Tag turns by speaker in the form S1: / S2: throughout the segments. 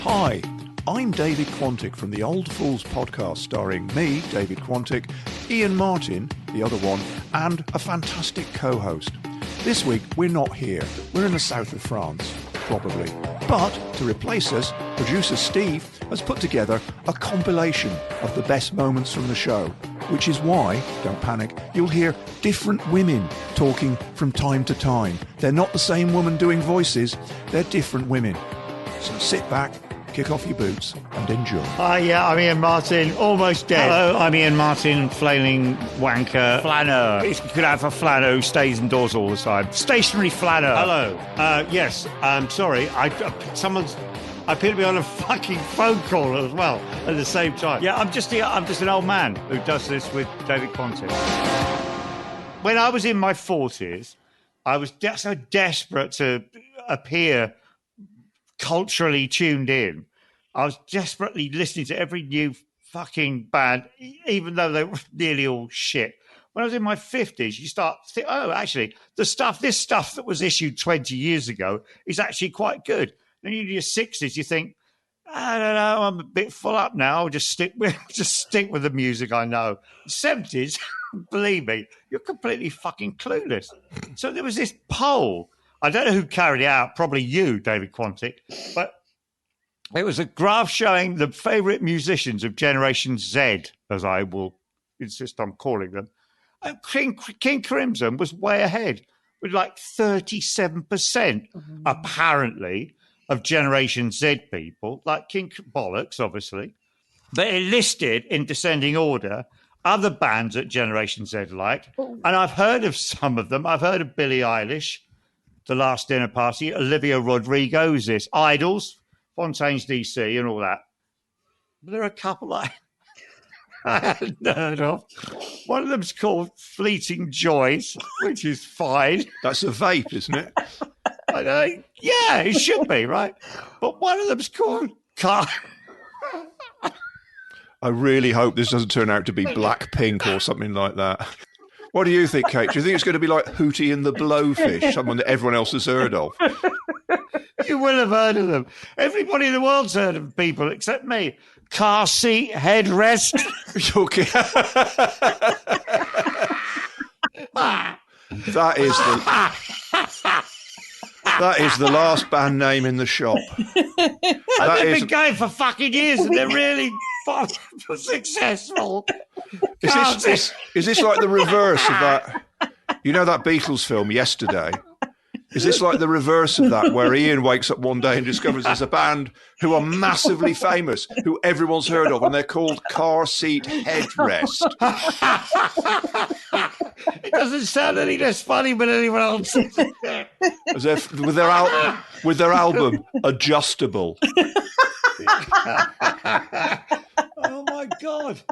S1: Hi, I'm David Quantick from the Old Fools podcast, starring me, David Quantick, Ian Martin, the other one, and a fantastic co-host. This week, we're not here. We're in the south of France, probably. But to replace us, producer Steve has put together a compilation of the best moments from the show, which is why, don't panic, you'll hear different women talking from time to time. They're not the same woman doing voices, they're different women. So sit back, kick off your boots and enjoy.
S2: Hi, I'm Ian Martin, almost dead.
S3: Hello, I'm Ian Martin, flailing wanker.
S2: Flanner. You could have a flanner who stays indoors all the time. Stationary flanner.
S3: Hello. Yes, I'm sorry. I appear to be on a fucking phone call as well at the same time.
S2: Yeah, I'm just an old man who does this with David Quantick. When I was in my 40s, I was so desperate to appear culturally tuned in. I was desperately listening to every new fucking band, even though they were nearly all shit. When I was in my 50s, you start to think, oh, actually, this stuff that was issued 20 years ago is actually quite good. Then in your 60s, you think, I don't know, I'm a bit full up now. I'll just stick with the music I know. 70s, believe me, you're completely fucking clueless. So there was this poll. I don't know who carried it out, probably you, David Quantick, but it was a graph showing the favourite musicians of Generation Z, as I will insist on calling them. And King Crimson was way ahead with like 37%, apparently, of Generation Z people, like King Bollocks, obviously. They listed in descending order other bands that Generation Z liked, and I've heard of some of them. I've heard of Billie Eilish, The Last Dinner Party, Olivia Rodrigo, who's this, Idols, Fontaine's DC, and all that. But there are a couple I hadn't heard of. One of them's called Fleeting Joys, which is fine.
S1: That's a vape, isn't it?
S2: I know. Yeah, it should be, right? But one of them's called Car.
S1: I really hope this doesn't turn out to be Blackpink or something like that. What do you think, Kate? Do you think it's going to be like Hootie and the Blowfish, someone that everyone else has heard of?
S2: You will have heard of them. Everybody in the world's heard of people except me. Car seat, headrest.
S1: Okay. That is the last band name in the shop.
S2: They've been going for fucking years and they're really fucking successful.
S1: Is this like the reverse of that? You know that Beatles film, Yesterday? Is this like the reverse of that, where Ian wakes up one day and discovers there's a band who are massively famous, who everyone's heard of, and they're called Car Seat Headrest?
S2: It doesn't sound any less funny than anyone else.
S1: As if with their album Adjustable.
S2: Oh my God.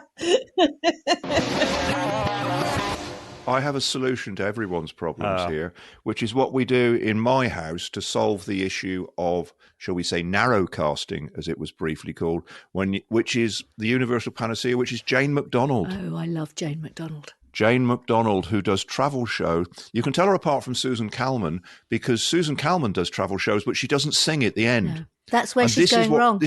S1: I have a solution to everyone's problems here, which is what we do in my house to solve the issue of, shall we say, narrowcasting, as it was briefly called, which is the universal panacea, which is Jane McDonald.
S4: Oh, I love Jane McDonald.
S1: Jane McDonald, who does travel shows. You can tell her apart from Susan Calman, because Susan Calman does travel shows, but she doesn't sing at the end.
S4: No. That's where she's going wrong.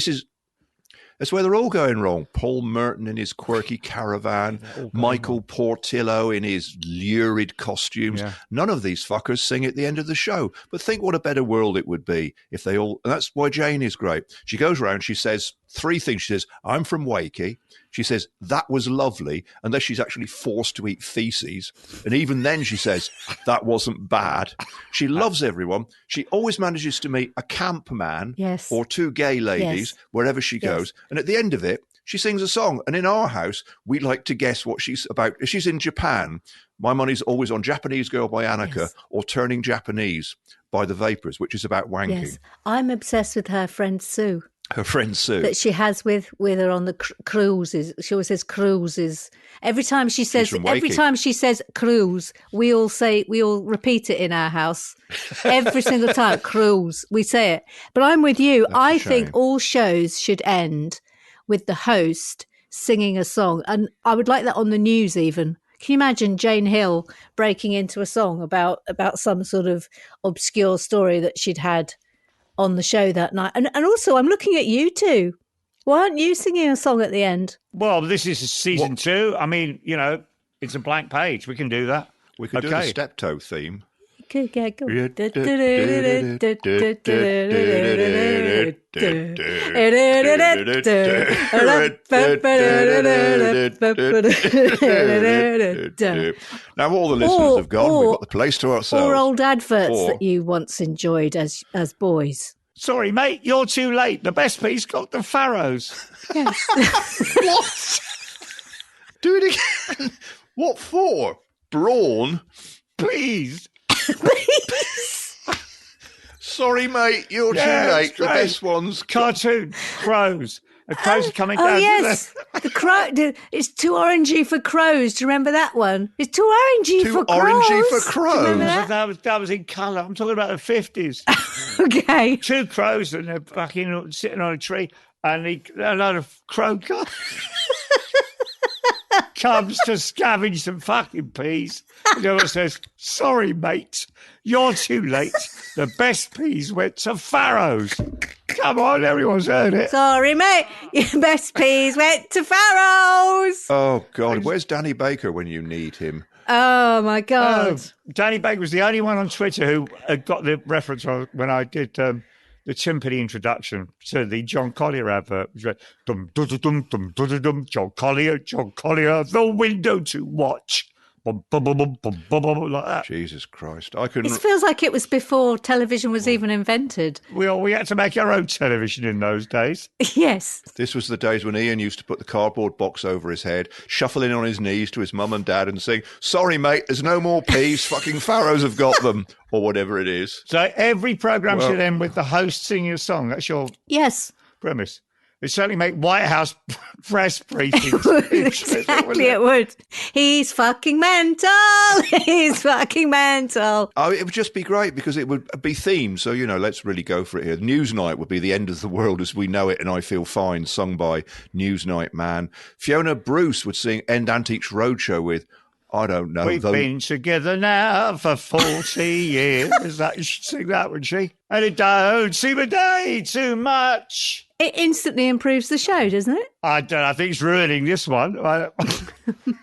S1: That's where they're all going wrong. Paul Merton in his quirky caravan, Michael Portillo in his lurid costumes. Yeah. None of these fuckers sing at the end of the show. But think what a better world it would be if they all... And that's why Jane is great. She goes around, she says three things. She says, I'm from Wakey. She says, that was lovely, unless she's actually forced to eat feces. And even then she says, that wasn't bad. She loves everyone. She always manages to meet a camp man or two gay ladies wherever she goes. And at the end of it, she sings a song. And in our house, we like to guess what she's about. If she's in Japan, my money's always on Japanese Girl by Annika or Turning Japanese by The Vapors, which is about wanking. Yes.
S4: I'm obsessed with her friend Sue.
S1: Her friend Sue.
S4: That she has with her on the cruises. She always says cruises. Every time she says cruise, we all repeat it in our house. Every single time, cruise. We say it. But I'm with you. I think all shows should end with the host singing a song. And I would like that on the news even. Can you imagine Jane Hill breaking into a song about some sort of obscure story that she'd had on the show that night. And also, I'm looking at you two. Why aren't you singing a song at the end?
S2: Well, this is season 2. I mean, it's a blank page. We can do that.
S1: We could do the Steptoe theme.
S4: Could get go.
S1: Now all the listeners have gone. We've got the place to ourselves.
S4: Or old adverts that you once enjoyed as boys.
S2: Sorry, mate, you're too late. The best piece got the Pharaohs.
S4: Yes.
S1: What? Do it again. What for? Brawn?
S2: Please.
S1: Sorry, mate, you're too late. The best ones.
S2: Cartoon. Crows. The crows are coming down.
S4: Oh, yes. The crow. It's too orangey for crows. Do you remember that one? It's too orangey for crows.
S1: Too orangey for crows.
S2: That was in colour. I'm talking about the 50s.
S4: Okay.
S2: 2 crows and they're fucking sitting on a tree and a lot of crow comes to scavenge some fucking peas. And the other says, sorry, mate, you're too late. The best peas went to Pharaohs. Come on, everyone's heard it.
S4: Sorry, mate, your best peas went to Pharaohs.
S1: Oh, God, where's Danny Baker when you need him?
S4: Oh, my God.
S2: Danny Baker was the only one on Twitter who got the reference when I did the timpani introduction to the John Collier advert, which went, dum, dum, dum, dum, dum, dum, John Collier, the window to watch. Bum, bum, bum, bum, bum, bum, bum, like that.
S1: Jesus Christ. I couldn't.
S4: It feels like it was before television was even invented.
S2: We had to make our own television in those days.
S4: Yes.
S1: This was the days when Ian used to put the cardboard box over his head, shuffle in on his knees to his mum and dad and sing, sorry, mate, there's no more peas, fucking Pharaohs have got them, or whatever it is.
S2: So every programme should end with the host singing a song. That's your premise. It certainly make White House press briefings.
S4: Exactly, it would. He's fucking mental. He's fucking mental.
S1: Oh, it would just be great because it would be themed. So, let's really go for it here. Newsnight would be The End of the World as We Know It and I Feel Fine, sung by Newsnight Man. Fiona Bruce would sing End Antiques Roadshow with, I don't know.
S2: We've been together now for 40 years. You should sing that, wouldn't she? And it don't seem a day too much.
S4: It instantly improves the show, doesn't it?
S2: I don't know. I think it's ruining this one.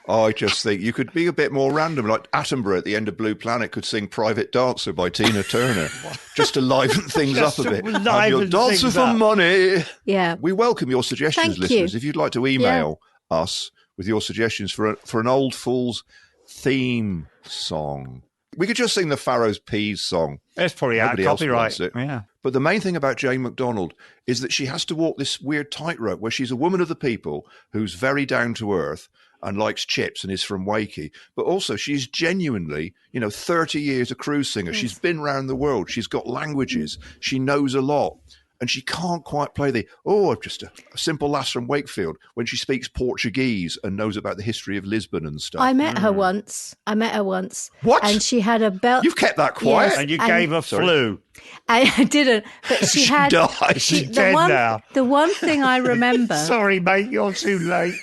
S1: I just think you could be a bit more random. Like Attenborough at the end of Blue Planet could sing Private Dancer by Tina Turner just to liven things up a bit. Have your dancer for money.
S4: Yeah.
S1: We welcome your suggestions, listeners. If you'd like to email us with your suggestions for an Old Fool's theme song. We could just sing the Pharaoh's Peas song.
S2: It's probably out of copyright.
S1: Yeah. But the main thing about Jane McDonald is that she has to walk this weird tightrope where she's a woman of the people who's very down to earth and likes chips and is from Wakey. But also she's genuinely, 30 years a cruise singer. Yes. She's been around the world. She's got languages. She knows a lot. And she can't quite play I'm just a simple lass from Wakefield when she speaks Portuguese and knows about the history of Lisbon and stuff.
S4: I met her once.
S1: What?
S4: And she had a belt.
S1: You've kept that quiet.
S2: Yes, and you gave her flu.
S4: I didn't, but she had.
S1: Died.
S2: She's dead now.
S4: The one thing I remember.
S2: Sorry, mate, you're too late.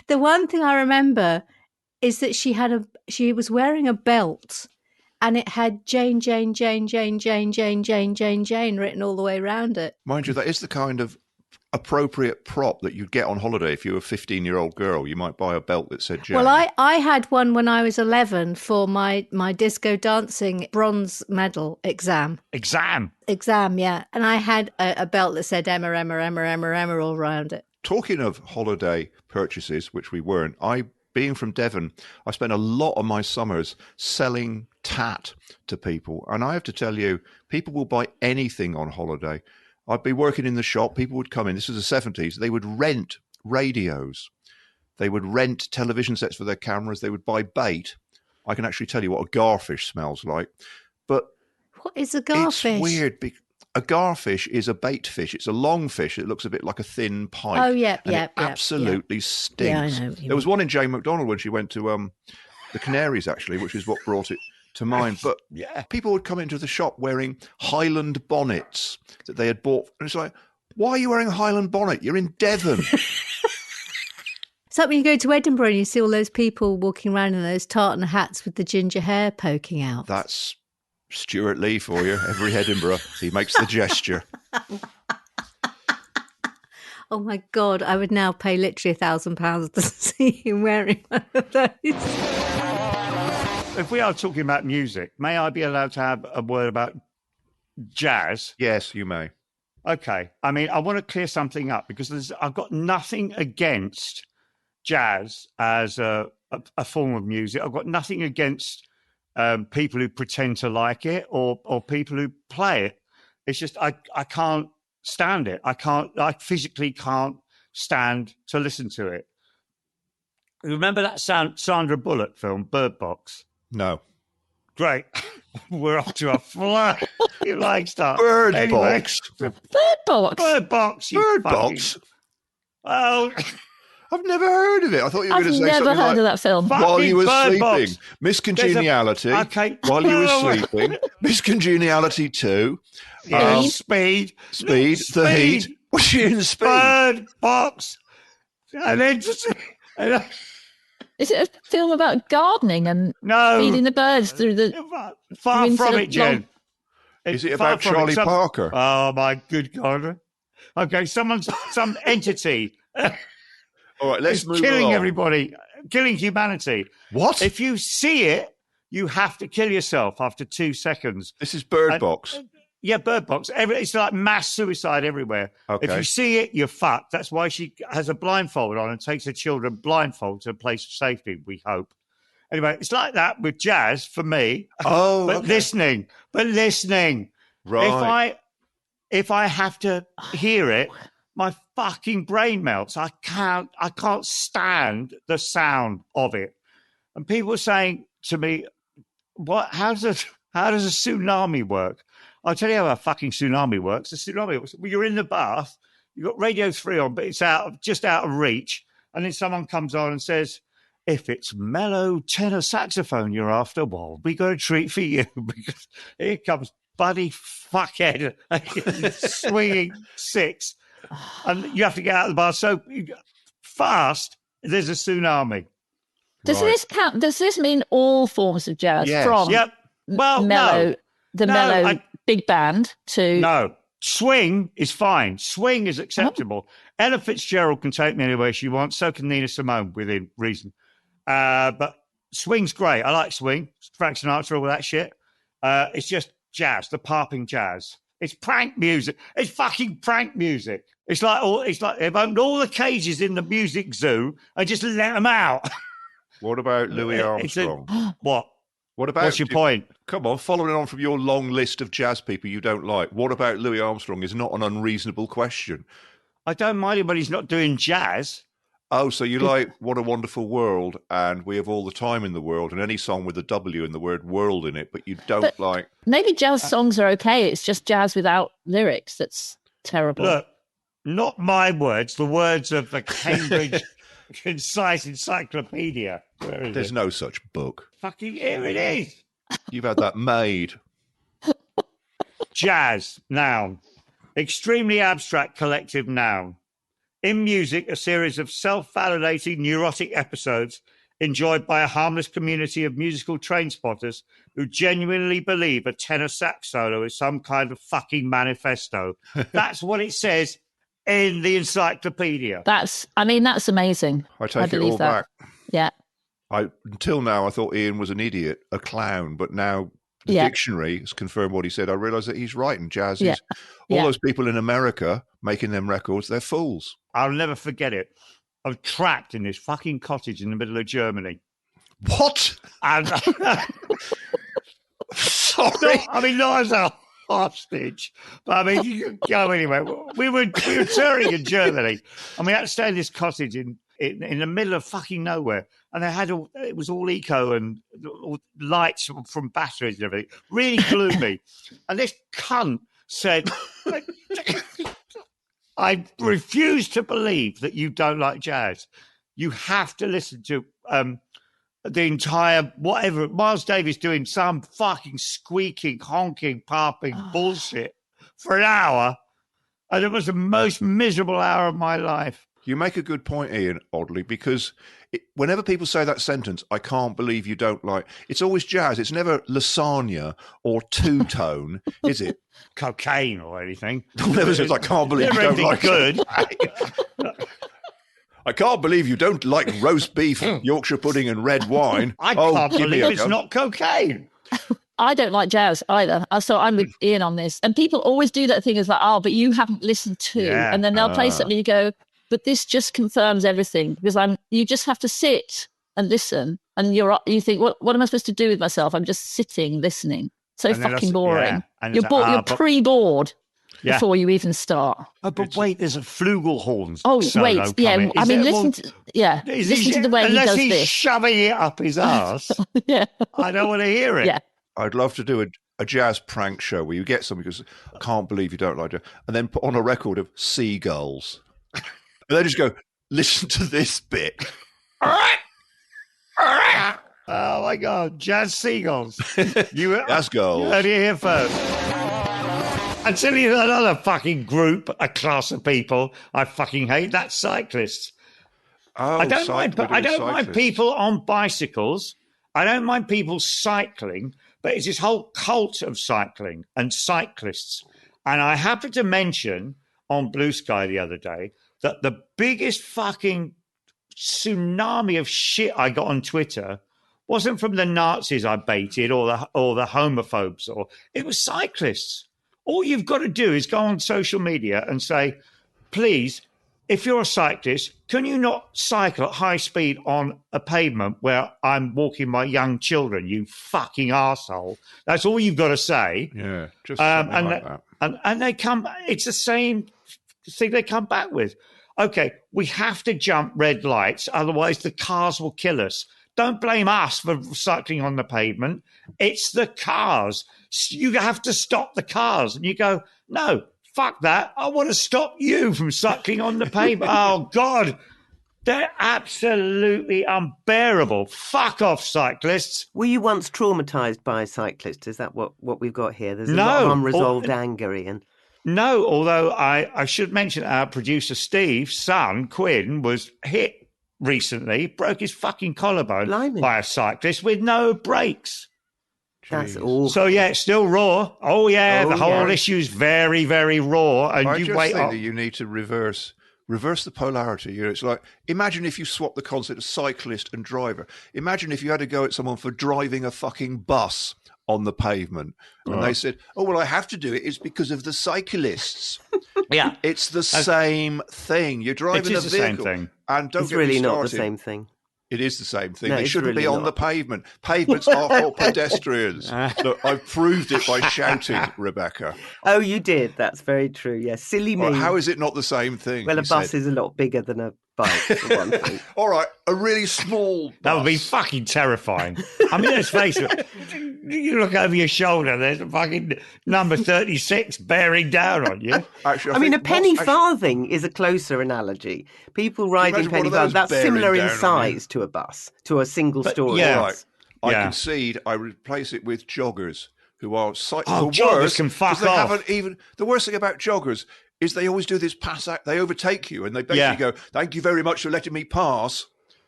S4: The one thing I remember is that she was wearing a belt. And it had Jane, Jane, Jane, Jane, Jane, Jane, Jane, Jane, Jane written all the way around it.
S1: Mind you, that is the kind of appropriate prop that you'd get on holiday if you were a 15-year-old girl. You might buy a belt that said Jane.
S4: Well, I had one when I was 11 for my disco dancing bronze medal exam.
S2: Exam,
S4: yeah. And I had a belt that said Emma, Emma, Emma, Emma, Emma all around it.
S1: Talking of holiday purchases, which we weren't, being from Devon, I spent a lot of my summers selling tat to people. And I have to tell you, people will buy anything on holiday. I'd be working in the shop. People would come in. This was the 70s. They would rent radios. They would rent television sets for their cameras. They would buy bait. I can actually tell you what a garfish smells like. But
S4: what is a garfish?
S1: It's weird. A garfish is a bait fish. It's a long fish. It looks a bit like a thin pike.
S4: Oh, yeah,
S1: It absolutely stinks.
S4: Yeah, I know.
S1: There was one in Jane McDonald when she went to the Canaries, actually, which is what brought it to mind. But people would come into the shop wearing Highland bonnets that they had bought. And it's like, why are you wearing a Highland bonnet? You're in Devon.
S4: It's like when you go to Edinburgh and you see all those people walking around in those tartan hats with the ginger hair poking out.
S1: That's Stuart Lee for you. Every Edinburgh, he makes the gesture.
S4: Oh my God, I would now pay literally £1,000 to see him wearing one of those.
S2: If we are talking about music, may I be allowed to have a word about jazz?
S1: Yes, you may.
S2: Okay. I mean, I want to clear something up because I've got nothing against jazz as a form of music. I've got nothing against people who pretend to like it or people who play it. It's just I can't stand it. I physically can't stand to listen to it. Remember that Sandra Bullock film, Bird Box?
S1: No.
S2: Great. We're off to a fly. You like stuff.
S1: Bird Box.
S5: Bird Box.
S2: Bird Box.
S1: Bird Box.
S2: Oh,
S1: I've never heard of it. I thought you were going to say something
S5: I've never heard of that film.
S1: While you were
S2: Bird
S1: sleeping.
S2: Box.
S1: Miss Congeniality.
S2: Okay.
S1: While you were sleeping. Miss Congeniality 2.
S2: Speed.
S1: The Heat. Was she in Speed?
S2: Bird Box. And then...
S5: Is it a film about gardening and feeding the birds through the...
S2: Far from it, Jen.
S1: Is it about Charlie Parker?
S2: Oh, my good God. Okay, some entity...
S1: All right, let's move
S2: killing
S1: on.
S2: Everybody, killing humanity.
S1: What?
S2: If you see it, you have to kill yourself after 2 seconds.
S1: This is Bird Box.
S2: Yeah, Bird Box. It's like mass suicide everywhere.
S1: Okay.
S2: If you see it, you're fucked. That's why she has a blindfold on and takes her children blindfold to a place of safety, we hope. Anyway, it's like that with jazz for me.
S1: Oh,
S2: but listening.
S1: Right.
S2: If I have to hear it, my fucking brain melts. I can't stand the sound of it. And people are saying to me, how does a tsunami work? I'll tell you how a fucking tsunami works. The tsunami works. Well, you're in the bath, you've got Radio 3 on, but it's just out of reach. And then someone comes on and says, if it's mellow tenor saxophone you're after, well, we got a treat for you. Because here comes Buddy Fuckhead swinging 6. And you have to get out of the bath so fast, there's a tsunami.
S5: Does this count? Does this mean all forms of jazz?
S1: Yes.
S5: From mellow, mellow big band to...
S2: No, swing is fine. Swing is acceptable. Ella Fitzgerald can take me anywhere she wants. So can Nina Simone within reason. But swing's great. I like swing. Frank Sinatra, all that shit. It's just jazz, the popping jazz. It's prank music. It's fucking prank music. It's like they've opened all the cages in the music zoo and just let them out.
S1: What about Louis Armstrong?
S2: What?
S1: What's
S2: your point?
S1: Come on, following on from your long list of jazz people you don't like, what about Louis Armstrong is not an unreasonable question.
S2: I don't mind him when he's not doing jazz.
S1: Oh, so you like What a Wonderful World and We Have All the Time in the World and any song with a W and the word world in it, but you don't like...
S5: Maybe jazz songs are okay. It's just jazz without lyrics that's terrible.
S2: Look, not my words, the words of the Cambridge Concise Encyclopedia. Where is
S1: There's no such book.
S2: Fucking here it is.
S1: You've had that made.
S2: Jazz, noun. Extremely abstract collective noun. In music, a series of self-validating neurotic episodes enjoyed by a harmless community of musical train spotters who genuinely believe a tenor sax solo is some kind of fucking manifesto. That's what it says in the encyclopedia.
S5: That's amazing.
S1: I take it all back.
S5: Yeah.
S1: Until now, I thought Ian was an idiot, a clown, but now the dictionary has confirmed what he said. I realise that he's right, and jazz is... All those people in America making them records, they're fools.
S2: I'll never forget it. I was trapped in this fucking cottage in the middle of Germany.
S1: What?
S2: And
S1: Sorry.
S2: Not as a hostage, but I mean, you could go anywhere. We were touring in Germany, and we had to stay in this cottage in the middle of fucking nowhere. And it was all eco and all lights from batteries and everything. Really gloomy. And this cunt said, I refuse to believe that you don't like jazz. You have to listen to the entire, whatever, Miles Davis doing some fucking squeaking, honking, popping bullshit for an hour. And it was the most miserable hour of my life.
S1: You make a good point, Ian, oddly, because whenever people say that sentence, I can't believe you don't like, it's always jazz. It's never lasagna or two-tone, is it?
S2: Cocaine or anything.
S1: Never says, I can't believe you don't like
S2: good.
S1: I can't believe you don't like roast beef, Yorkshire pudding and red wine.
S2: I can't believe it's not cocaine.
S5: I don't like jazz either. So I'm with Ian on this. And people always do that thing as like, oh, but you haven't listened to.
S2: Yeah.
S5: And then they'll play something and you go, but this just confirms everything, because you just have to sit and listen. And you think, what am I supposed to do with myself? I'm just sitting, listening. So fucking boring.
S2: Yeah.
S5: You're pre-bored before you even start.
S2: Oh, but wait, there's a flugelhorn.
S5: Oh, wait. Yeah. I mean, listen to the way he does
S2: unless he's
S5: this.
S2: shoving it up his ass.
S5: Yeah.
S2: I don't want to hear it.
S5: Yeah.
S1: I'd love to do a jazz prank show where you get something because I can't believe you don't like jazz, and then put on a record of seagulls. And then just go, listen to this bit.
S2: Oh my God, jazz seagulls.
S1: Jazz girls.
S2: You heard it here first. Until you another fucking group, a class of people I fucking hate, that's cyclists.
S1: Oh,
S2: I don't mind people on bicycles. I don't mind people cycling, but it's this whole cult of cycling and cyclists. And I happened to mention on Blue Sky the other day that the biggest fucking tsunami of shit I got on Twitter wasn't from the Nazis I baited or the homophobes, or it was cyclists. All you've got to do is go on social media and say, please, if you're a cyclist, can you not cycle at high speed on a pavement where I'm walking my young children, you fucking arsehole? That's all you've got to say.
S1: Yeah, just something like that.
S2: And they come, it's the same thing they come back with. Okay, we have to jump red lights, otherwise the cars will kill us. Don't blame us for cycling on the pavement. It's the cars. You have to stop the cars. And you go, no, fuck that. I want to stop you from cycling on the pavement. Oh, God. They're absolutely unbearable. Fuck off, cyclists.
S6: Were you once traumatised by cyclists? Is that what we've got here? There's a lot of unresolved anger, Ian.
S2: No, although I should mention our producer Steve's son, Quinn, was hit recently, broke his fucking collarbone by a cyclist with no brakes.
S6: That's awful.
S2: So, yeah, it's still raw. Oh, yeah, the whole issue's very, very raw. And
S1: I just think that you need to reverse the polarity. You know, it's like, imagine if you swap the concept of cyclist and driver. Imagine if you had to go at someone for driving a fucking bus on the pavement. And they said, oh, well, I have to do it. It's because of the cyclists.
S2: Yeah.
S1: It's the same thing. You're driving a vehicle.
S2: Same thing.
S1: And don't
S6: it's
S1: get
S6: really
S1: me started.
S6: not the same thing.
S1: It is the same thing.
S6: No,
S1: they shouldn't
S6: really
S1: be on the pavement. Pavements are for pedestrians. Look, I've proved it by shouting, Rebecca.
S6: Oh, you did. That's very true. Yes. Silly me.
S1: Well, how is it not the same thing?
S6: Well, a bus is a lot bigger than a bike, for one thing.
S1: All right, a really small bus.
S2: That would be fucking terrifying. I mean, let's face it. You look over your shoulder, there's a fucking number 36 bearing down on you.
S6: Actually, I mean, a penny farthing is a closer analogy. People riding penny farthing, that's similar in size to a bus, to a single-story bus.
S1: Right. I concede, I replace it with joggers who are
S2: joggers can fuck off.
S1: The worst thing about joggers is they always do this pass act. They overtake you and they basically go, thank you very much for letting me pass.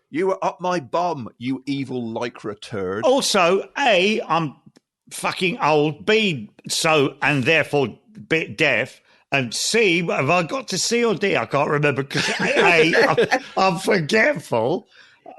S1: You were up my bum, you evil lycra turd.
S2: Also, A, I'm fucking old. B, so, and therefore bit deaf. And C, have I got to C or D? I can't remember because A, I'm forgetful.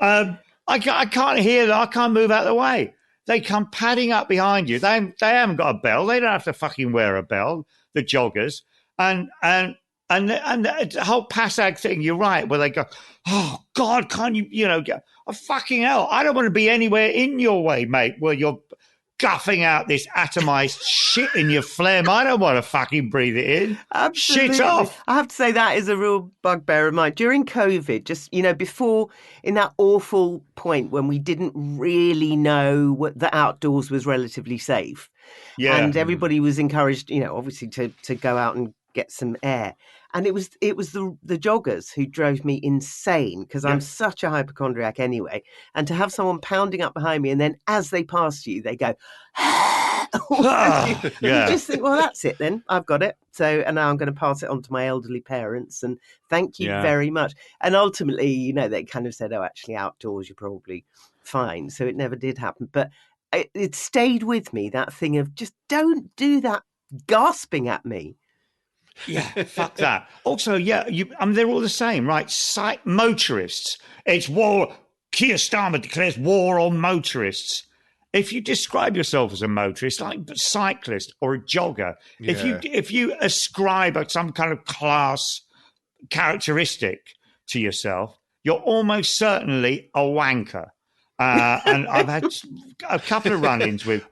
S2: I can't hear them. I can't move out of the way. They come padding up behind you. They haven't got a bell. They don't have to fucking wear a bell, the joggers. And the whole PASAG thing, you're right, where they go, oh, God, can't you, get, oh, fucking hell, I don't want to be anywhere in your way, mate, where you're guffing out this atomized shit in your phlegm. I don't want to fucking breathe it in.
S6: Absolutely.
S2: Shit off.
S6: I have to say that is a real bugbear of mine. During COVID, just, before, in that awful point when we didn't really know what the outdoors was relatively safe. Yeah. And everybody was encouraged, obviously to go out and get some air. And it was the joggers who drove me insane because I'm such a hypochondriac anyway. And to have someone pounding up behind me and then as they pass you, they go, You just think, well, that's it then. I've got it. So, and now I'm going to pass it on to my elderly parents. And thank you very much. And ultimately, they kind of said, oh, actually, outdoors, you're probably fine. So it never did happen. But it stayed with me, that thing of just don't do that gasping at me.
S2: Yeah, fuck that. Also, they're all the same, right? Motorists. It's war. Keir Starmer declares war on motorists. If you describe yourself as a motorist, like a cyclist or a jogger, if you ascribe some kind of class characteristic to yourself, you're almost certainly a wanker. And I've had a couple of run-ins with,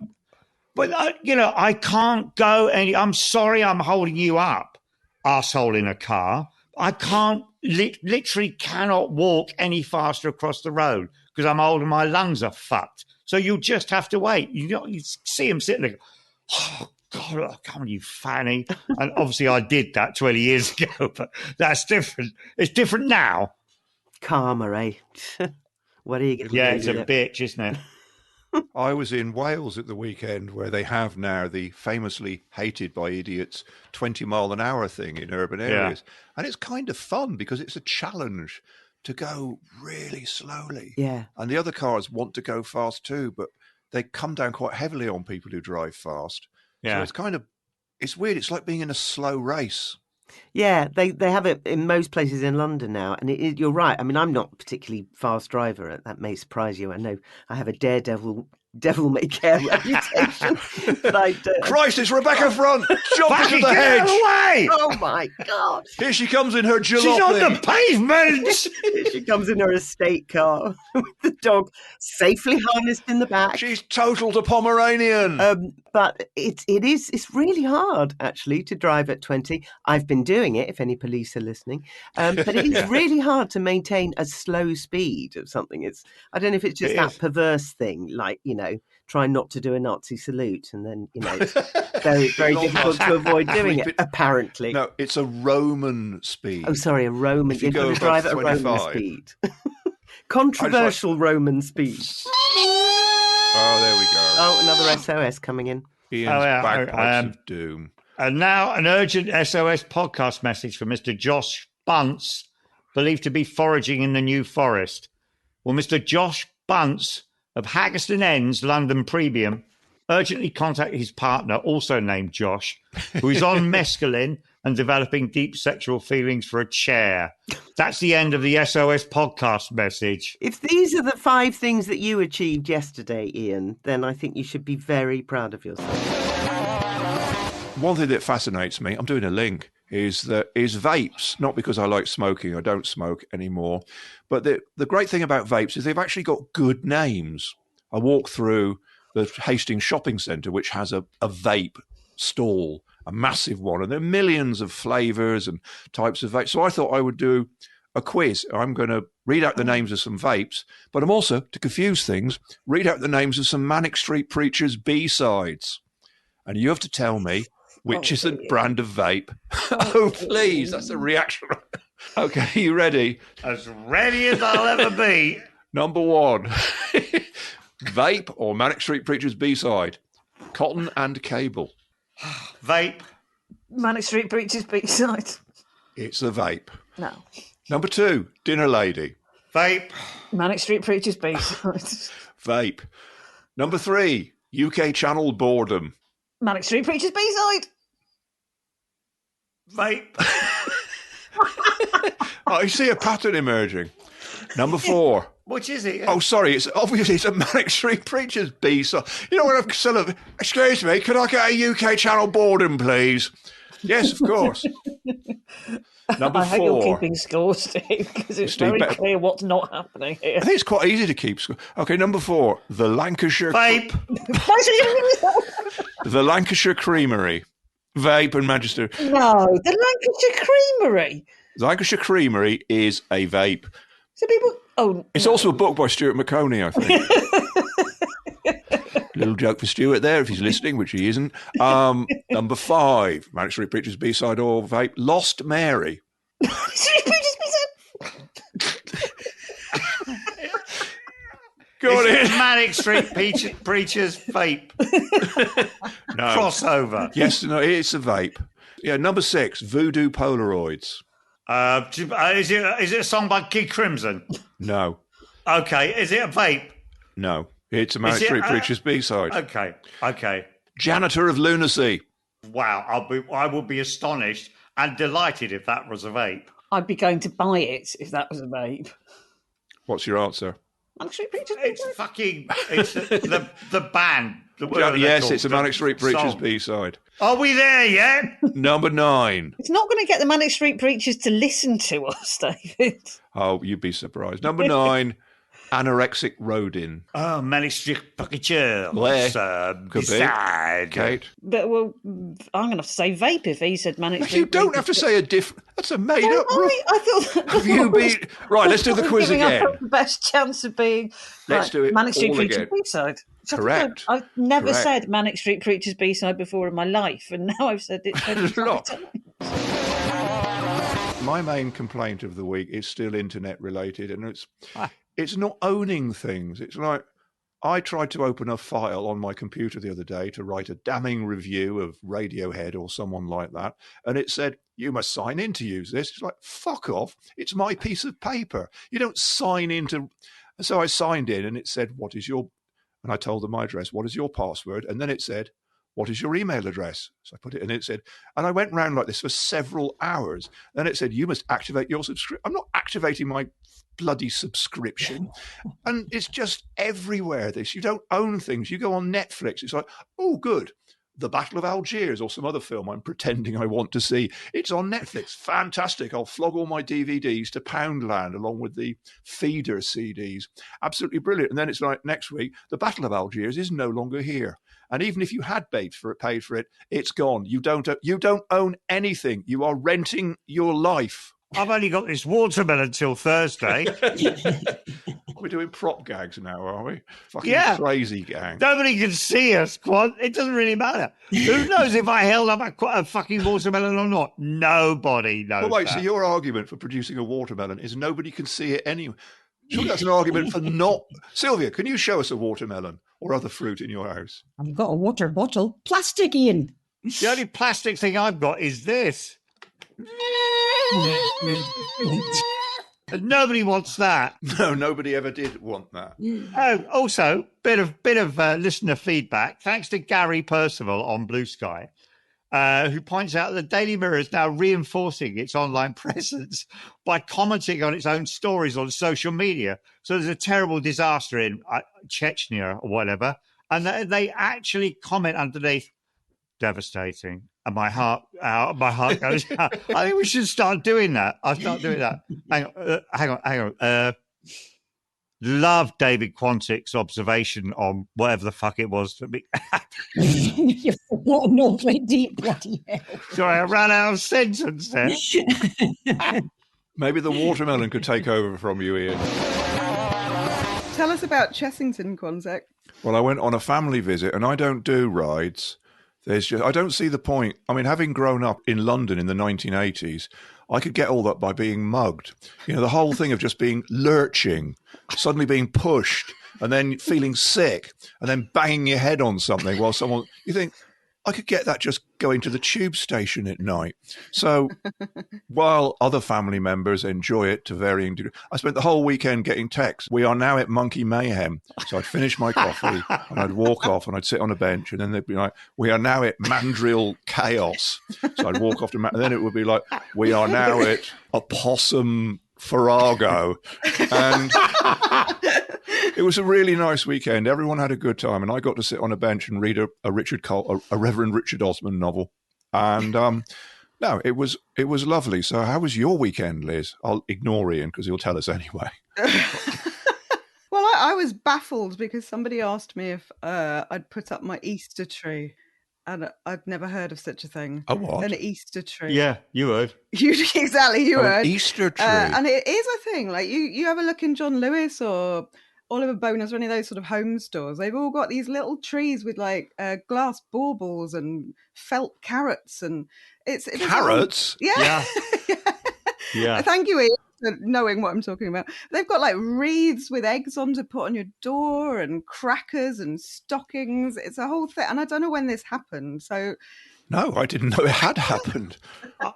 S2: but I can't go any. I'm sorry, I'm holding you up, arsehole in a car. I can't, literally cannot walk any faster across the road because I'm old and my lungs are fucked. So you just have to wait. You see him sitting there, oh, God, come on, you fanny. And obviously I did that 20 years ago, but that's different. It's different now.
S6: Karma, eh? What are you going to do?
S2: Yeah, it's a bitch, isn't it?
S1: I was in Wales at the weekend where they have now the famously hated by idiots 20 mile an hour thing in urban areas. And it's kind of fun because it's a challenge to go really slowly.
S6: Yeah.
S1: And the other cars want to go fast too, but they come down quite heavily on people who drive fast. Yeah. So it's weird. It's like being in a slow race.
S6: Yeah, they have it in most places in London now. And you're right. I mean, I'm not a particularly fast driver. That may surprise you. I know I have a devil-may-care reputation. But
S1: Christ, it's Rebecca Front! Jump into the hedge!
S2: Away!
S6: Oh, my God.
S1: Here she comes in her jalopy.
S2: She's on the pavement!
S6: Here she comes in her estate car with the dog safely harnessed in the back.
S1: She's totaled a Pomeranian.
S6: But it's really hard, actually, to drive at 20. I've been doing it, if any police are listening. But it is really hard to maintain a slow speed of something. I don't know if it's just that perverse thing, like, try not to do a Nazi salute, and then it's very, very difficult to avoid doing it. Apparently,
S1: no, it's a Roman speed.
S6: Oh, sorry, a Roman. You're going to drive at a Roman speed. Controversial Roman speed.
S1: Oh, there we go.
S6: Oh, another SOS coming in.
S1: Ian's bagpipes of doom.
S2: And now an urgent SOS podcast message from Mr. Josh Bunce, believed to be foraging in the New Forest. Well, Mr. Josh Bunce of Haggerston Ends, London Premium, urgently contact his partner, also named Josh, who is on mescaline and developing deep sexual feelings for a chair. That's the end of the SOS podcast message.
S6: If these are the 5 things that you achieved yesterday, Ian, then I think you should be very proud of yourself.
S1: One thing that fascinates me, I'm doing a link, is vapes. Not because I like smoking, I don't smoke anymore. But the great thing about vapes is they've actually got good names. I walked through the Hastings Shopping Centre, which has a vape stall, a massive one, and there are millions of flavours and types of vapes. So I thought I would do a quiz. I'm going to read out the names of some vapes, but I'm also, to confuse things, read out the names of some Manic Street Preachers B-sides. And you have to tell me which is the brand of vape. Oh, please, that's a reaction. Okay, you ready?
S2: As ready as I'll ever be.
S1: Number 1, vape or Manic Street Preachers B-side? Cotton and cable.
S2: Vape.
S4: Manic Street Preachers B-side.
S1: It's a vape.
S4: No.
S1: Number 2, Dinner Lady.
S2: Vape.
S4: Manic Street Preachers B-side.
S1: Vape. Number 3, UK Channel Boredom.
S4: Manic Street Preachers B-side.
S2: Vape.
S1: I see a pattern emerging. Number 4.
S2: Which is it?
S1: Oh, sorry. It's a Manic Street Preachers B-side. You know what? Excuse me. Could I get a UK Channel Boredom, please? Yes, of course. Number 4.
S4: I hope you're keeping score, Steve, because it's very clear what's not happening here.
S1: I think it's quite easy to keep score. Okay, number 4. The Lancashire.
S2: Vape.
S1: The Lancashire Creamery. Vape and Manchester.
S4: No, the Lancashire Creamery.
S1: The Lancashire Creamery is a vape.
S4: So people. Oh,
S1: it's also a book by Stuart McConey, I think. Little joke for Stuart there, if he's listening, which he isn't. Number 5, Manic Street Preachers B-side or vape. Lost Mary. Go on in.
S2: Manic Street Preachers vape.
S1: No.
S2: Crossover.
S1: Yes, no, it's a vape. Yeah, number 6, Voodoo Polaroids.
S2: Is it a song by Kid Crimson?
S1: No.
S2: Okay. Is it a vape?
S1: No. It's a Manic Street Preachers B-side.
S2: Okay.
S1: Janitor of Lunacy.
S2: Wow, I would be astonished and delighted if that was a vape.
S7: I'd be going to buy it if that was a vape.
S1: What's your answer?
S2: It's the band.
S1: Yes, it's a Manic Street Preachers B-side.
S2: Are we there yet?
S1: Number 9.
S7: It's not going to get the Manic Street Preachers to listen to us, David.
S1: Oh, you'd be surprised. Number 9, Anorexic Rodin.
S2: Oh, Manic Street Preachers.
S1: Could be. Kate?
S7: But, well, I'm going to have to say vape if he said Manic Street
S1: You don't
S7: Preachers.
S1: have to say a different... That's a made-up...
S7: I thought...
S1: Have you been... Right, let's do the quiz again.
S7: The best chance of being...
S1: Let's do it
S7: Manic Street
S1: all
S7: Preachers
S1: again.
S7: B-side.
S1: Correct.
S7: I've never said Manic Street Preachers B-side before in my life, and now I've said it 25 times.
S1: My main complaint of the week is still internet related, and it's not owning things. It's like I tried to open a file on my computer the other day to write a damning review of Radiohead or someone like that, and it said, you must sign in to use this. It's like, fuck off. It's my piece of paper. You don't sign into... So I signed in, and it said, what is your... And I told them my address, what is your password? And then it said, what is your email address? So I put it in, and it said, and I went round like this for several hours. Then it said, you must activate your subscription. I'm not activating my bloody subscription. And it's just everywhere, this. You don't own things. You go on Netflix. It's like, oh, good. The Battle of Algiers or some other film I'm pretending I want to see. It's on Netflix. Fantastic. I'll flog all my DVDs to Poundland along with the feeder CDs. Absolutely brilliant. And then it's like next week, The Battle of Algiers is no longer here. And even if you had paid for it, it's gone. You don't own anything. You are renting your life.
S2: I've only got this watermelon till Thursday.
S1: We're doing prop gags now, are we? Fucking crazy gang.
S2: Nobody can see us, Quad. It doesn't really matter. Who knows if I held up a fucking watermelon or not? Nobody knows.
S1: Well, wait,
S2: that.
S1: So your argument for producing a watermelon is nobody can see it anyway. Surely that's an argument for not... Sylvia, can you show us a watermelon or other fruit in your house?
S8: I've got a water bottle. Plastic, Ian.
S2: The only plastic thing I've got is this. And nobody wants that.
S1: No, nobody ever did want that.
S2: Oh, also, bit of listener feedback. Thanks to Gary Percival on Blue Sky, who points out the Daily Mirror is now reinforcing its online presence by commenting on its own stories on social media. So there's a terrible disaster in Chechnya or whatever, and they actually comment underneath. Devastating. And my heart goes out. I think we should start doing that. I'll start doing that. Hang on. Love David Quantick's observation on whatever the fuck it was.
S8: You've forgotten awfully deep, bloody hell.
S2: Sorry, I ran out of sentence there.
S1: Maybe the watermelon could take over from you, Ian.
S9: Tell us about Chessington, Quantick.
S1: Well, I went on a family visit, and I don't do rides. I don't see the point. I mean, having grown up in London in the 1980s, I could get all that by being mugged. You know, the whole thing of just being lurching, suddenly being pushed, and then feeling sick, and then banging your head on something while someone... You think, I could get that just going to the tube station at night. So while other family members enjoy it to varying degrees, I spent the whole weekend getting texts. We are now at Monkey Mayhem. So I'd finish my coffee and I'd walk off and I'd sit on a bench, and then they'd be like, we are now at Mandrill Chaos. So I'd walk off to and then it would be like, we are now at Opossum Farrago. And it was a really nice weekend. Everyone had a good time, and I got to sit on a bench and read a Reverend Richard Osman novel. And no, it was lovely. So how was your weekend, Liz? I'll ignore Ian because he'll tell us anyway.
S9: Well, I was baffled because somebody asked me if I'd put up my Easter tree. And I'd never heard of such a thing.
S1: A what?
S9: An Easter tree.
S2: Yeah, you heard.
S9: Exactly, you heard.
S1: An Easter tree.
S9: And it is a thing. Like you have a look in John Lewis or Oliver Bonus or any of those sort of home stores. They've all got these little trees with like glass baubles and felt carrots. And it's
S1: carrots?
S9: Yeah.
S2: Yeah.
S9: Thank you, Ian. for knowing what I'm talking about. They've got like wreaths with eggs on to put on your door and crackers and stockings. It's a whole thing. And I don't know when this happened. So
S1: no, I didn't know it had happened.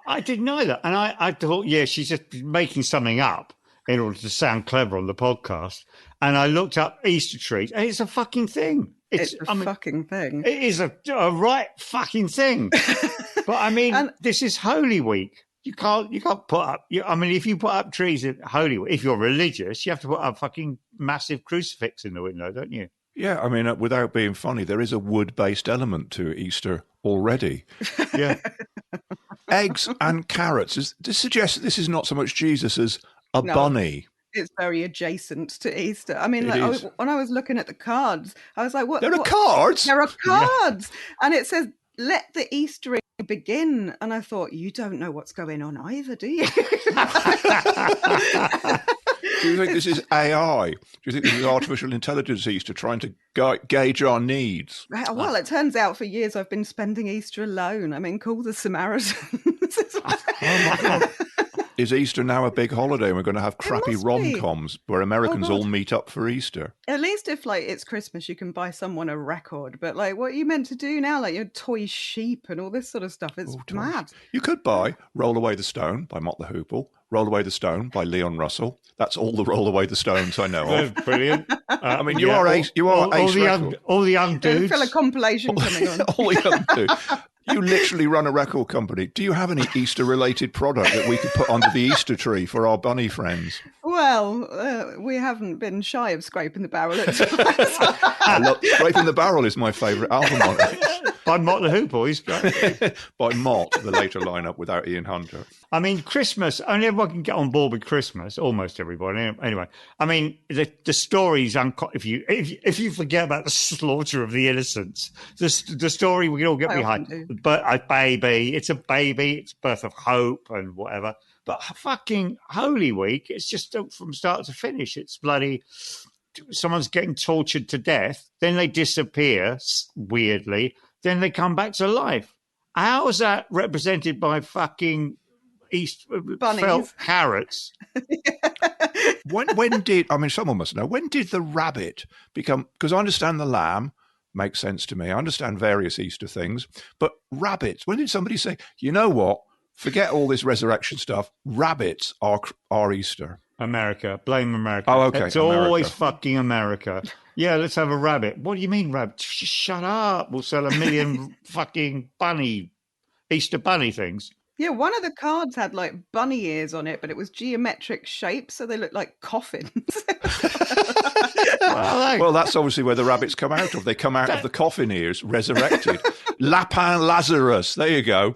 S2: I didn't either. And I thought, yeah, she's just making something up in order to sound clever on the podcast. And I looked up Easter trees, and it's a fucking thing.
S9: It's a fucking thing.
S2: It is a right fucking thing. But I mean, this is Holy Week. You can't put up. If you put up trees at Holy Week, if you're religious, you have to put up a fucking massive crucifix in the window, don't you?
S1: Yeah, I mean, without being funny, there is a wood-based element to Easter already.
S2: Yeah.
S1: Eggs and carrots. This suggests that this is not so much Jesus as a bunny.
S9: It's very adjacent to Easter. I mean, when I was looking at the cards, I was like, "What?
S1: There are cards?
S9: There are cards!" Yeah. And it says, "Let the Easter begin." And I thought, you don't know what's going on either, do you?
S1: Do you think this is AI? Do you think this is artificial intelligence Easter trying to gauge our needs?
S9: Well, it turns out for years I've been spending Easter alone. I mean, call the Samaritans.
S1: Oh my God. Is Easter now a big holiday and we're going to have crappy rom-coms where Americans all meet up for Easter?
S9: At least if, like, it's Christmas, you can buy someone a record. But, like, what are you meant to do now? Like, your toy sheep and all this sort of stuff. It's mad.
S1: You could buy Roll Away the Stone by Mott the Hoople, Roll Away the Stone by Leon Russell. That's all the Roll Away the Stones I know of.
S2: Brilliant.
S1: I mean, you are Ace
S2: all the young dudes.
S9: Feel a compilation coming on.
S1: All the young dudes. You literally run a record company. Do you have any Easter-related product that we could put under the Easter tree for our bunny friends?
S9: Well, we haven't been shy of Scraping the Barrel at times.
S1: Scraping the Barrel is my favourite album on it.
S2: By Mott the Hoople, he's great.
S1: By Mott, the later lineup without Ian Hunter.
S2: I mean, Christmas, only everyone can get on board with Christmas, almost everybody. Anyway, I mean, the story's if you forget about the slaughter of the innocents, the story we can all get behind. But a baby, it's birth of hope and whatever. But fucking Holy Week, it's just from start to finish. It's bloody, someone's getting tortured to death, then they disappear, weirdly, then they come back to life. How is that represented by fucking felt carrots?
S1: When did, I mean, someone must know, when did the rabbit become, because I understand the lamb, makes sense to me. I understand various Easter things, but rabbits, when did somebody say, you know what, forget all this resurrection stuff, rabbits are Easter?
S2: America. Blame America.
S1: Oh, okay.
S2: It's always fucking America. Yeah, let's have a rabbit. What do you mean, rabbit? Shut up. We'll sell 1 million fucking Easter bunny things.
S9: Yeah, one of the cards had like bunny ears on it, but it was geometric shapes, so they looked like coffins.
S1: Well, that's obviously where the rabbits come out of. They come out of the coffin ears, resurrected. Lapin Lazarus. There you go.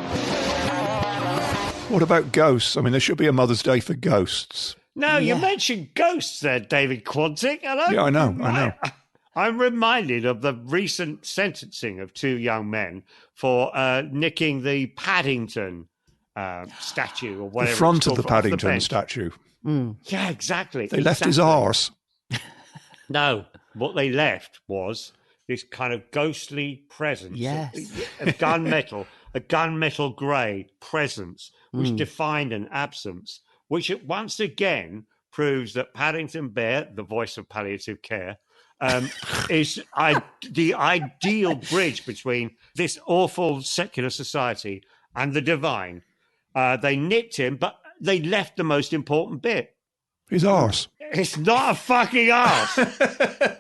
S1: What about ghosts? I mean, there should be a Mother's Day for ghosts.
S2: No, you mentioned ghosts there, David Quantick.
S1: Yeah, I know.
S2: I'm reminded of the recent sentencing of 2 young men for nicking the Paddington statue or whatever.
S1: The front of the Paddington statue.
S2: Mm. Yeah, exactly.
S1: They left his arse.
S2: No, what they left was this kind of ghostly presence.
S6: Yes.
S2: A gunmetal grey presence, which defined an absence, which once again proves that Paddington Bear, the voice of palliative care, is the ideal bridge between this awful secular society and the divine. They nicked him, but they left the most important bit.
S1: His arse.
S2: It's not a fucking arse.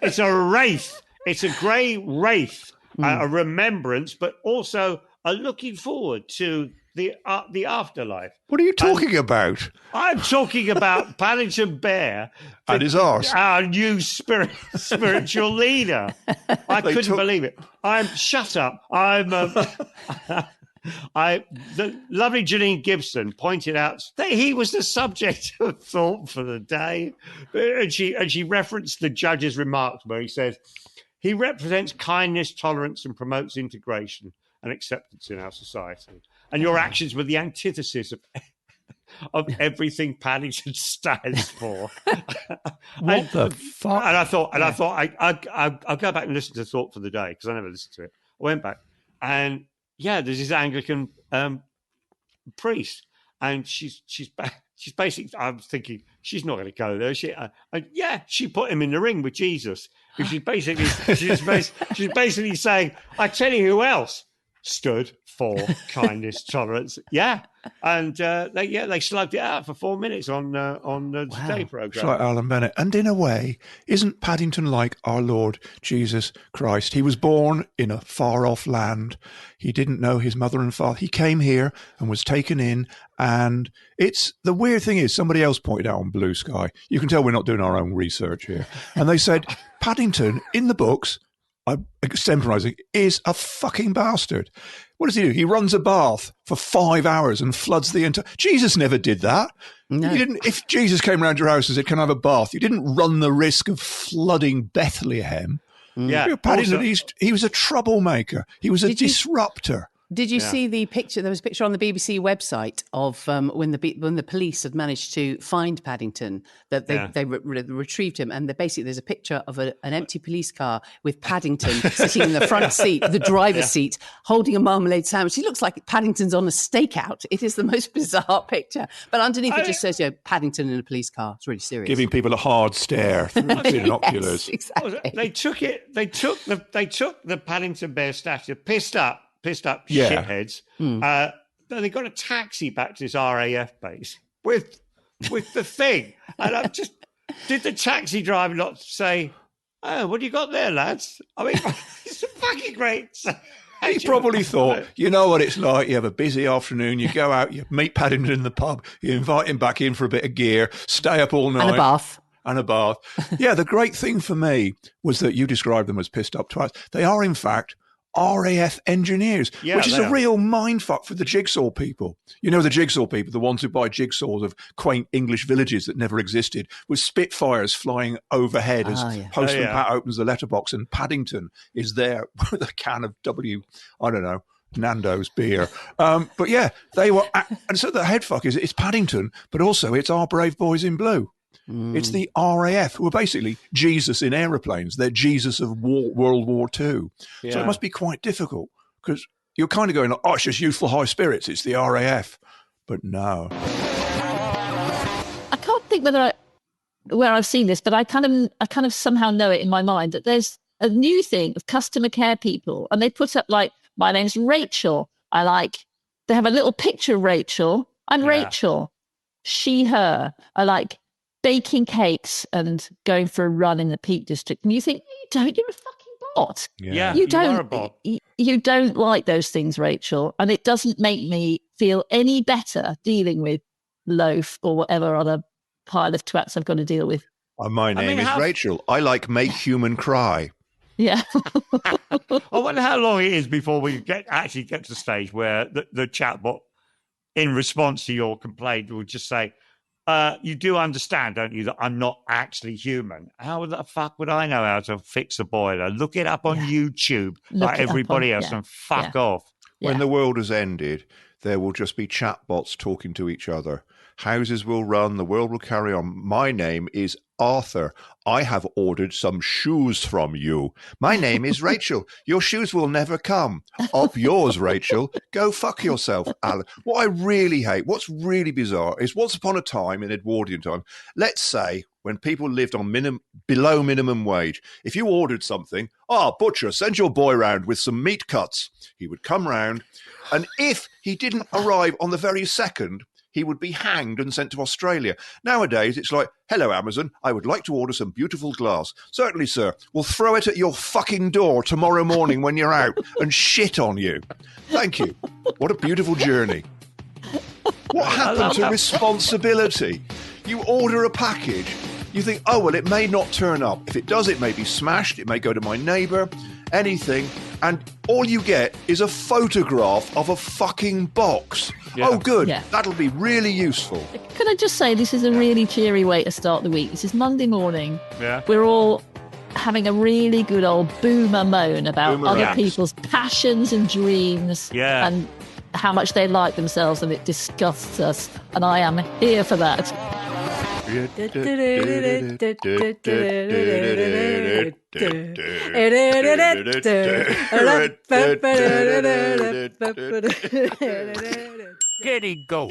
S2: It's a wraith. It's a grey wraith, a remembrance, but also a looking forward to the afterlife.
S1: What are you talking about?
S2: I'm talking about Paddington Bear
S1: and his arse.
S2: Our new spiritual leader. I couldn't believe it. Shut up. The lovely Janine Gibson pointed out that he was the subject of thought for the day, and she referenced the judge's remarks where he says he represents kindness, tolerance, and promotes integration and acceptance in our society. And your actions were the antithesis of everything Paddington stands for.
S6: What the fuck?
S2: And I thought I'll go back and listen to Thought for the Day because I never listened to it. I went back and there's this Anglican priest, and she's
S3: she's basically. I was thinking she's not going to go there. She put him in the ring with Jesus. She's basically saying, I tell you who else stood for kindness, tolerance. Yeah. And they slugged it out for 4 minutes on the Today programme.
S1: It's like Alan Bennett. And in a way, isn't Paddington like our Lord Jesus Christ? He was born in a far-off land. He didn't know his mother and father. He came here and was taken in. And the weird thing is, somebody else pointed out on Blue Sky, you can tell we're not doing our own research here. And they said, Paddington, in the books, I'm extemporizing, is a fucking bastard. What does he do? He runs a bath for 5 hours and floods the entire... Jesus never did that. No. You didn't. If Jesus came around your house and said, can I have a bath? You didn't run the risk of flooding Bethlehem.
S3: Yeah.
S1: Paddington, he was a troublemaker. He was a disruptor.
S10: Did you see the picture? There was a picture on the BBC website of when the police had managed to find Paddington, that they retrieved him, and there's a picture of an empty police car with Paddington sitting in the front seat, the driver's seat, holding a marmalade sandwich. He looks like Paddington's on a stakeout. It is the most bizarre picture, but underneath it just says, Paddington in a police car. It's really serious.
S1: Giving people a hard stare through binoculars.
S10: Yes, exactly.
S3: They took the Paddington Bear statue, pissed up shitheads. Then they got a taxi back to this RAF base with the thing. And I'm just, did the taxi driver not say, oh, what do you got there, lads? I mean, it's a fucking great...
S1: He probably thought, you know what it's like, you have a busy afternoon, you go out, you meet Paddington in the pub, you invite him back in for a bit of gear, stay up all night.
S10: And a bath.
S1: Yeah, the great thing for me was that you described them as pissed up twice. They are, in fact, RAF engineers, which is a real mindfuck for the jigsaw people. You know, the jigsaw people, the ones who buy jigsaws of quaint English villages that never existed, with Spitfires flying overhead as Postman Pat opens the letterbox, and Paddington is there with a can of Nando's beer. But yeah, they were, and so the head fuck it's Paddington, but also it's our brave boys in blue. It's the RAF, who are basically Jesus in aeroplanes. They're Jesus of World War II. So it must be quite difficult, because you're kind of going, it's just youthful high spirits. It's the RAF. But no.
S5: I can't think where I've seen this, but I kind of somehow know it in my mind that there's a new thing of customer care people, and they put up like, my name's Rachel. They have a little picture of Rachel. I'm Rachel. She, her. I like baking cakes and going for a run in the Peak District. And you think, you're a fucking bot.
S3: Yeah,
S5: you don't.
S3: Are a bot.
S5: You don't like those things, Rachel. And it doesn't make me feel any better dealing with Loaf or whatever other pile of twats I've got to deal with.
S1: My name is Rachel. I like make human cry.
S5: Yeah.
S3: I wonder how long it is before we get to the stage where the chatbot, in response to your complaint, will just say, you do understand, don't you, that I'm not actually human? How the fuck would I know how to fix a boiler? Look it up on YouTube like everybody else and fuck off.
S1: When the world has ended, there will just be chatbots talking to each other. Houses will run, the world will carry on. My name is Arthur. I have ordered some shoes from you. My name is Rachel. Your shoes will never come. Up yours, Rachel. Go fuck yourself, Alan. What I really hate, what's really bizarre, is once upon a time, in Edwardian time, let's say when people lived on below minimum wage, if you ordered something, butcher, send your boy round with some meat cuts. He would come round, and if he didn't arrive on the very second, he would be hanged and sent to Australia. Nowadays, it's like, hello, Amazon, I would like to order some beautiful glass. Certainly, sir. We'll throw it at your fucking door tomorrow morning when you're out and shit on you. Thank you. What a beautiful journey. What happened to responsibility? You order a package, you think, it may not turn up. If it does, it may be smashed, it may go to my neighbour, anything, and all you get is a photograph of a fucking box. Yeah. Oh, good. Yeah. That'll be really useful.
S5: Can I just say, this is a really cheery way to start the week. This is Monday morning. Yeah. We're all having a really good old boomer moan about other people's passions and dreams and how much they like themselves, and it disgusts us. And I am here for that.
S11: Get it, go.